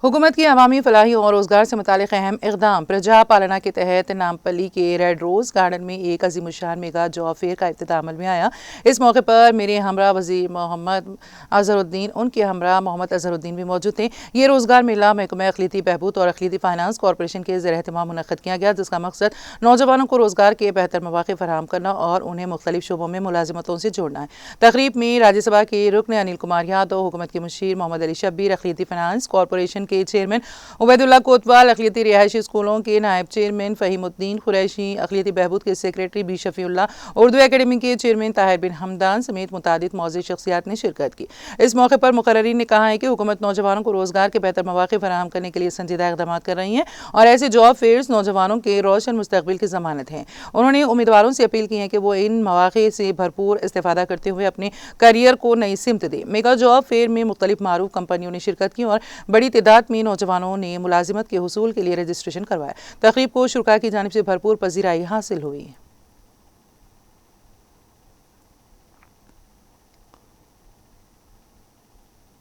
हुकूमत की अवामी फलाही और रोज़गार से मुतालिक अहम इक़दाम। प्रजा पालना के तहत नामपल्ली के रेड रोज़ गार्डन में एक अज़ीमुश्शान मेगा जॉब फेयर का इफ्तिताह अमल में आया। इस मौके पर मेरे हमरा वज़ीर मोहम्मद अज़हरुद्दीन, उनके हमरा मोहम्मद अज़हरुद्दीन भी मौजूद थे। ये रोज़गार मेला महकमा अक़लियती बहबूद और अक़लियती फ़ाइनेंस कॉरपोरेशन के ज़ेर एहतमाम मुनक़्क़द किया गया, जिसका मकसद नौजवानों को रोज़गार के बेहतर मौक़े फराहम करना और उन्हें मुख्तलिफ शोबों में मुलाज़मतों से जोड़ना है। तक़रीब में राज्यसभा के रुकन अनिल कुमार यादव, हुकूमत के मुशीर मोहम्मद अली शब्बीर, अक़लियती फ़ाइनेंस कॉरपोरेशन के चेयरमैन उबैदुल्लाह कोतवाल, अक़लियती रिहायशी स्कूलों के नायब चेयरमैन फ़हीमुद्दीन कुरैशी, अक़लियती बहबूद के सेक्रेटरी बी शफ़ीउल्लाह, उर्दू अकेडमी के चेयरमैन ताहिर बिन हमदान समेत मुतादिद मौज़ूद शख्सियात ने शिरकत की। इस मौके पर मुक़र्रिरीन ने कहा है कि हुकूमत नौजवानों को रोज़गार के बेहतर मौक़े फराहम करने के लिए संजीदा इक़दाम कर रही है और ऐसे जॉब फेयर्स नौजवानों के रोशन मुस्तक़बिल की ज़मानत हैं। उन्होंने उम्मीदवारों से अपील की है कि वो इन मौक़े से भरपूर इस्तेफ़ादा करते हुए अपने करियर को नई सिमत दें। मेगा जॉब फेयर में मुख्तलिफ मारूफ कंपनियों ने शिरकत की और बड़ी तादाद में नौजवानों ने मुलाजिमत के हुसूल के लिए रजिस्ट्रेशन करवाया। तक़रीब को शुरा की जानिब से भरपूर पज़ीराई हासिल हुई।